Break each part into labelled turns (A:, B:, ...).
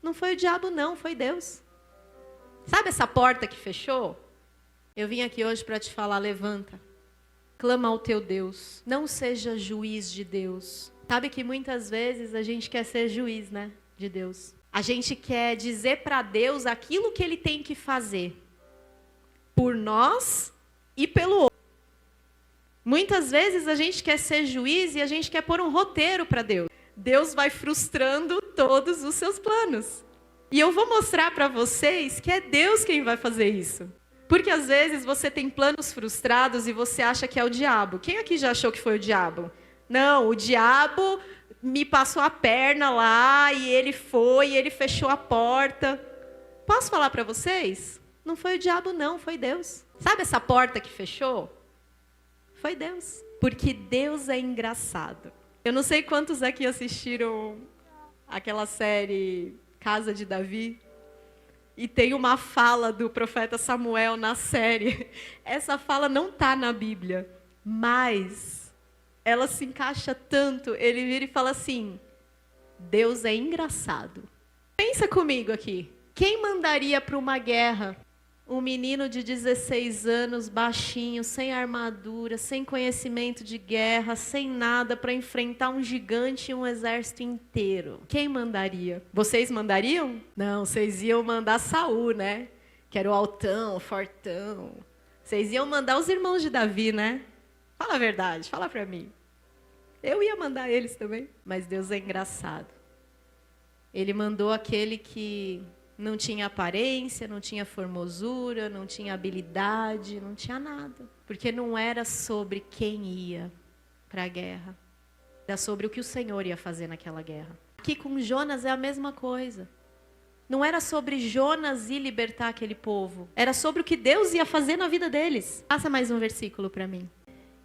A: Não foi o diabo não, foi Deus. Sabe essa porta que fechou? Eu vim aqui hoje para te falar, levanta. Clama ao teu Deus. Não seja juiz de Deus. Sabe que muitas vezes a gente quer ser juiz, né? De Deus. A gente quer dizer para Deus aquilo que Ele tem que fazer. Por nós e pelo outro. Muitas vezes a gente quer ser juiz e a gente quer pôr um roteiro para Deus. Deus vai frustrando todos os seus planos. E eu vou mostrar para vocês que é Deus quem vai fazer isso. Porque às vezes você tem planos frustrados e você acha que é o diabo. Quem aqui já achou que foi o diabo? Não, o diabo me passou a perna lá e ele foi, e ele fechou a porta. Posso falar para vocês? Não foi o diabo não, foi Deus. Sabe essa porta que fechou? Foi Deus. Porque Deus é engraçado. Eu não sei quantos aqui assistiram aquela série Casa de Davi. E tem uma fala do profeta Samuel na série. Essa fala não está na Bíblia, mas ela se encaixa tanto. Ele vira e fala assim, Deus é engraçado. Pensa comigo aqui. Quem mandaria para uma guerra um menino de 16 anos, baixinho, sem armadura, sem conhecimento de guerra, sem nada, para enfrentar um gigante e um exército inteiro? Quem mandaria? Vocês mandariam? Não, vocês iam mandar Saul, né? Que era o altão, o fortão. Vocês iam mandar os irmãos de Davi, né? Fala a verdade, fala para mim. Eu ia mandar eles também. Mas Deus é engraçado. Ele mandou aquele que não tinha aparência, não tinha formosura, não tinha habilidade, não tinha nada. Porque não era sobre quem ia para a guerra. Era sobre o que o Senhor ia fazer naquela guerra. Aqui com Jonas é a mesma coisa. Não era sobre Jonas ir libertar aquele povo. Era sobre o que Deus ia fazer na vida deles. Passa mais um versículo para mim.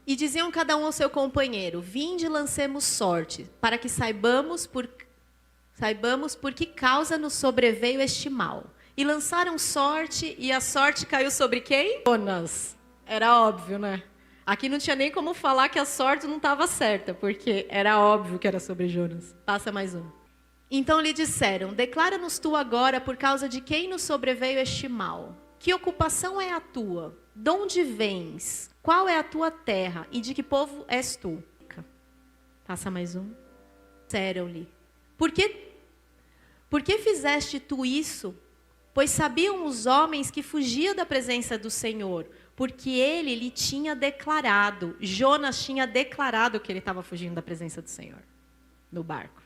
A: E diziam cada um ao seu companheiro, vinde e lancemos sorte, para que saibamos por que causa nos sobreveio este mal. E lançaram sorte, e a sorte caiu sobre quem? Jonas. Era óbvio, né? Aqui não tinha nem como falar que a sorte não estava certa, porque era óbvio que era sobre Jonas. Passa mais um. Então lhe disseram, declara-nos tu agora por causa de quem nos sobreveio este mal. Que ocupação é a tua? De onde vens? Qual é a tua terra? E de que povo és tu? Passa mais um. Disseram-lhe, por que fizeste tu isso? Pois sabiam os homens que fugia da presença do Senhor, porque ele lhe tinha declarado, Jonas tinha declarado que ele estava fugindo da presença do Senhor, no barco.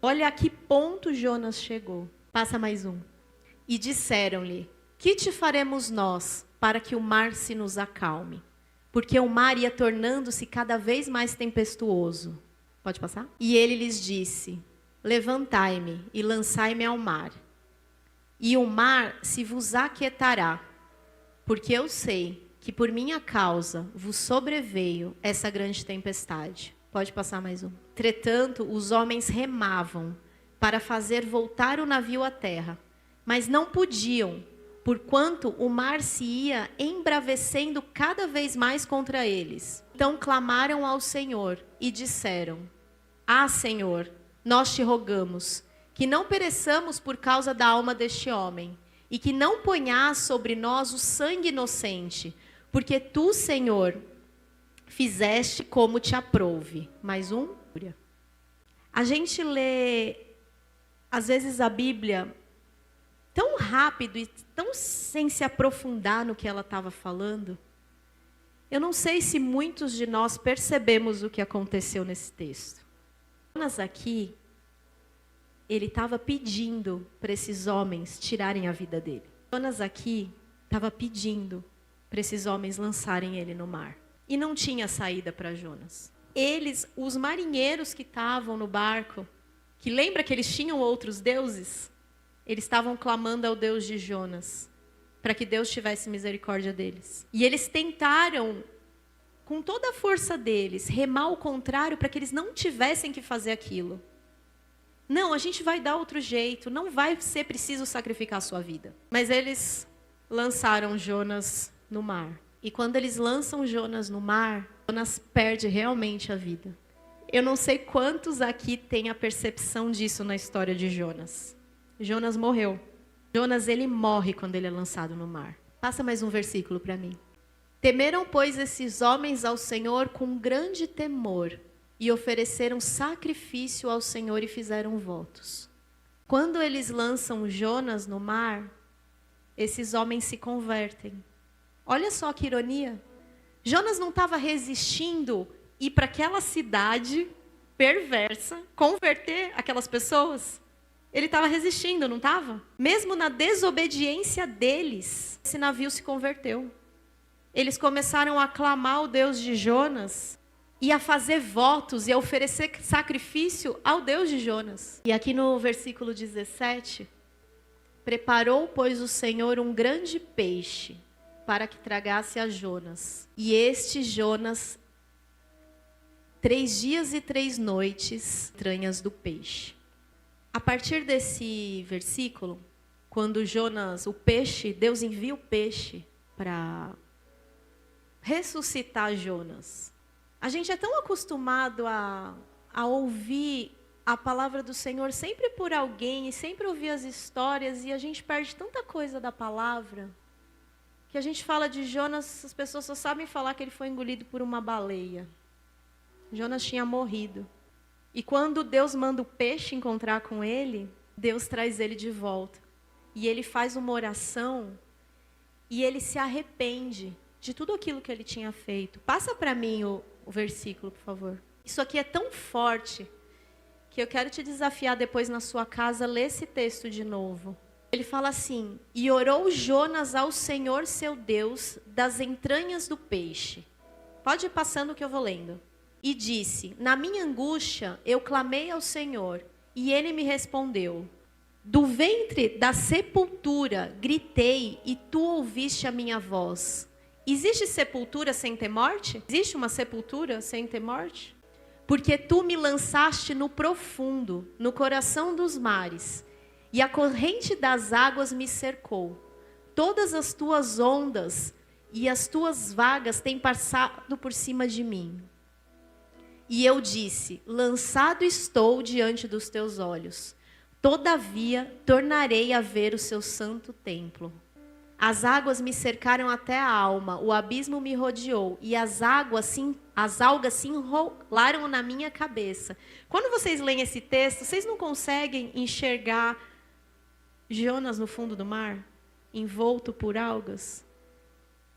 A: Olha a que ponto Jonas chegou. Passa mais um. E disseram-lhe, que te faremos nós para que o mar se nos acalme? Porque o mar ia tornando-se cada vez mais tempestuoso. Pode passar? E ele lhes disse, levantai-me e lançai-me ao mar, e o mar se vos aquietará, porque eu sei que por minha causa vos sobreveio essa grande tempestade. Pode passar mais um. Entretanto, os homens remavam para fazer voltar o navio à terra, mas não podiam, porquanto o mar se ia embravecendo cada vez mais contra eles. Então clamaram ao Senhor e disseram, ah, Senhor, nós te rogamos que não pereçamos por causa da alma deste homem, e que não ponhas sobre nós o sangue inocente, porque tu, Senhor, fizeste como te aprouve. Mais um. A gente lê, às vezes, a Bíblia tão rápido e tão sem se aprofundar no que ela estava falando. Eu não sei se muitos de nós percebemos o que aconteceu nesse texto. Jonas aqui, ele estava pedindo para esses homens tirarem a vida dele. Jonas aqui estava pedindo para esses homens lançarem ele no mar. E não tinha saída para Jonas. Eles, os marinheiros que estavam no barco, que lembra que eles tinham outros deuses? Eles estavam clamando ao Deus de Jonas, para que Deus tivesse misericórdia deles. E eles tentaram, com toda a força deles, remar ao contrário para que eles não tivessem que fazer aquilo. Não, a gente vai dar outro jeito, não vai ser preciso sacrificar a sua vida. Mas eles lançaram Jonas no mar. E quando eles lançam Jonas no mar, Jonas perde realmente a vida. Eu não sei quantos aqui têm a percepção disso na história de Jonas. Jonas morreu. Jonas, ele morre quando ele é lançado no mar. Passa mais um versículo para mim. Temeram, pois, esses homens ao Senhor com grande temor e ofereceram sacrifício ao Senhor e fizeram votos. Quando eles lançam Jonas no mar, esses homens se convertem. Olha só que ironia. Jonas não estava resistindo ir para aquela cidade perversa, converter aquelas pessoas. Ele estava resistindo, não estava? Mesmo na desobediência deles, esse navio se converteu. Eles começaram a clamar o Deus de Jonas e a fazer votos e a oferecer sacrifício ao Deus de Jonas. E aqui no versículo 17, preparou, pois, o Senhor um grande peixe para que tragasse a Jonas. E este Jonas, 3 dias e 3 noites, entranhas do peixe. A partir desse versículo, quando Jonas, o peixe, Deus envia o peixe para ressuscitar Jonas. A gente é tão acostumado a ouvir a palavra do Senhor sempre por alguém e sempre ouvir as histórias, e a gente perde tanta coisa da palavra, que a gente fala de Jonas, as pessoas só sabem falar que ele foi engolido por uma baleia. Jonas tinha morrido. E quando Deus manda o peixe encontrar com ele, Deus traz ele de volta. E ele faz uma oração e ele se arrepende de tudo aquilo que ele tinha feito. Passa para mim o versículo, por favor. Isso aqui é tão forte que eu quero te desafiar depois na sua casa, ler esse texto de novo. Ele fala assim: e orou Jonas ao Senhor seu Deus das entranhas do peixe. Pode ir passando que eu vou lendo. E disse: na minha angústia eu clamei ao Senhor, e ele me respondeu. Do ventre da sepultura gritei, e tu ouviste a minha voz. Existe sepultura sem ter morte? Existe uma sepultura sem ter morte? Porque tu me lançaste no profundo, no coração dos mares, e a corrente das águas me cercou. Todas as tuas ondas e as tuas vagas têm passado por cima de mim. E eu disse: lançado estou diante dos teus olhos. Todavia, tornarei a ver o seu santo templo. As águas me cercaram até a alma, o abismo me rodeou, e as algas se enrolaram na minha cabeça. Quando vocês leem esse texto, vocês não conseguem enxergar Jonas no fundo do mar, envolto por algas?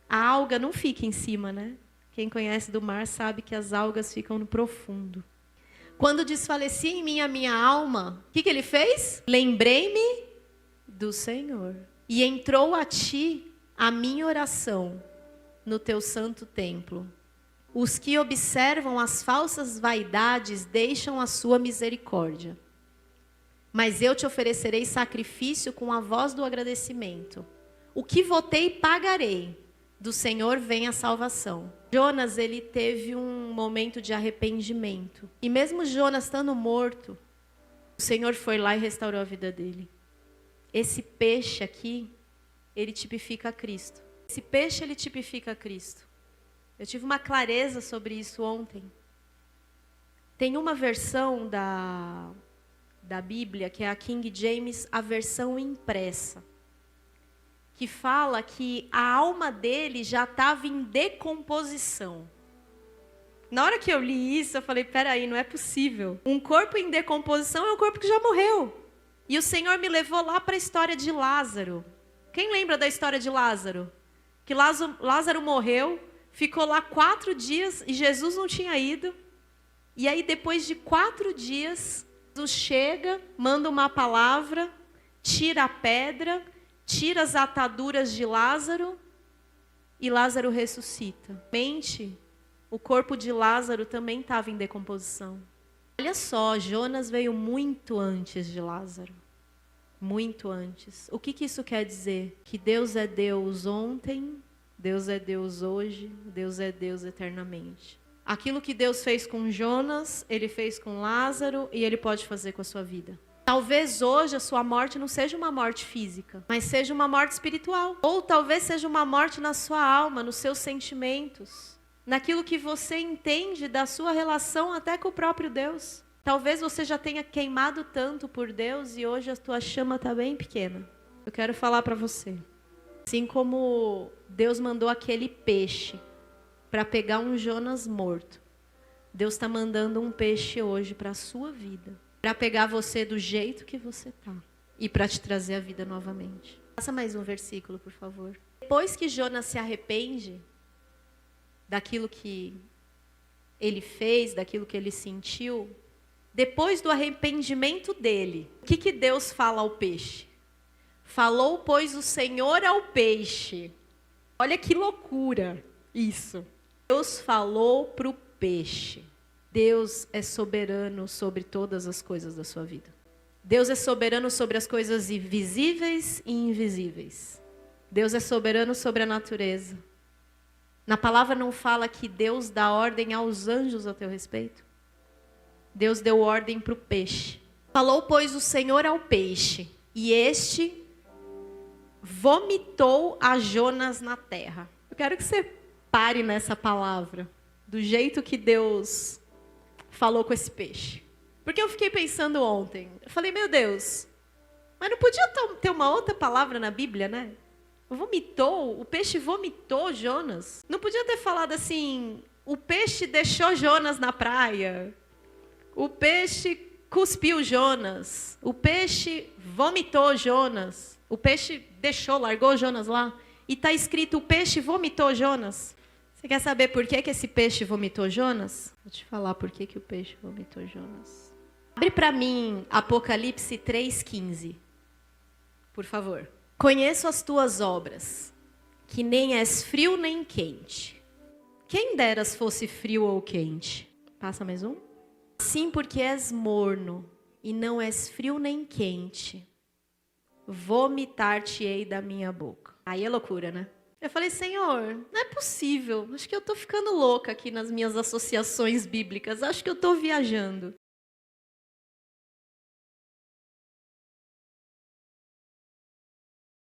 A: A alga não fica em cima, né? Quem conhece do mar sabe que as algas ficam no profundo. Quando desfalecia em mim a minha alma, o que ele fez? Lembrei-me do Senhor. E entrou a ti a minha oração no teu santo templo. Os que observam as falsas vaidades deixam a sua misericórdia. Mas eu te oferecerei sacrifício com a voz do agradecimento. O que votei, pagarei. Do Senhor vem a salvação. Jonas, ele teve um momento de arrependimento. E mesmo Jonas estando morto, o Senhor foi lá e restaurou a vida dele. Esse peixe aqui, ele tipifica Cristo. Esse peixe, ele tipifica Cristo. Eu tive uma clareza sobre isso ontem. Tem uma versão da Bíblia, que é a King James, a versão impressa, que fala que a alma dele já estava em decomposição. Na hora que eu li isso, eu falei, peraí, não é possível. Um corpo em decomposição é um corpo que já morreu. E o Senhor me levou lá para a história de Lázaro. Quem lembra da história de Lázaro? Que Lázaro morreu, ficou lá 4 dias e Jesus não tinha ido. E aí, depois de 4 dias, Jesus chega, manda uma palavra, tira a pedra, tira as ataduras de Lázaro e Lázaro ressuscita. O corpo de Lázaro também estava em decomposição. Olha só, Jonas veio muito antes de Lázaro. Muito antes. O que isso quer dizer? Que Deus é Deus ontem, Deus é Deus hoje, Deus é Deus eternamente. Aquilo que Deus fez com Jonas, Ele fez com Lázaro e Ele pode fazer com a sua vida. Talvez hoje a sua morte não seja uma morte física, mas seja uma morte espiritual. Ou talvez seja uma morte na sua alma, nos seus sentimentos, naquilo que você entende da sua relação até com o próprio Deus. Talvez você já tenha queimado tanto por Deus e hoje a tua chama está bem pequena. Eu quero falar para você. Assim como Deus mandou aquele peixe para pegar um Jonas morto, Deus está mandando um peixe hoje para a sua vida, para pegar você do jeito que você está e para te trazer a vida novamente. Passa mais um versículo, por favor. Depois que Jonas se arrepende daquilo que ele fez, daquilo que ele sentiu, depois do arrependimento dele, o que Deus fala ao peixe? Falou, pois, o Senhor ao peixe. Olha que loucura isso. Deus falou para o peixe. Deus é soberano sobre todas as coisas da sua vida. Deus é soberano sobre as coisas visíveis e invisíveis. Deus é soberano sobre a natureza. Na palavra não fala que Deus dá ordem aos anjos a teu respeito? Deus deu ordem para o peixe. Falou, pois, o Senhor ao peixe, e este vomitou a Jonas na terra. Eu quero que você pare nessa palavra, do jeito que Deus falou com esse peixe. Porque eu fiquei pensando ontem, eu falei, meu Deus, mas não podia ter uma outra palavra na Bíblia, né? Vomitou, o peixe vomitou Jonas. Não podia ter falado assim, o peixe deixou Jonas na praia. O peixe cuspiu Jonas. O peixe vomitou Jonas. O peixe deixou, largou Jonas lá. E está escrito, o peixe vomitou Jonas. Você quer saber por que esse peixe vomitou Jonas? Vou te falar por que o peixe vomitou Jonas. Abre para mim Apocalipse 3,15. Por favor. Conheço as tuas obras, que nem és frio nem quente. Quem deras fosse frio ou quente? Passa mais um. Sim, porque és morno e não és frio nem quente, vomitar-te-ei da minha boca. Aí é loucura, né? Eu falei, Senhor, não é possível. Acho que eu estou ficando louca aqui nas minhas associações bíblicas. Acho que eu estou viajando.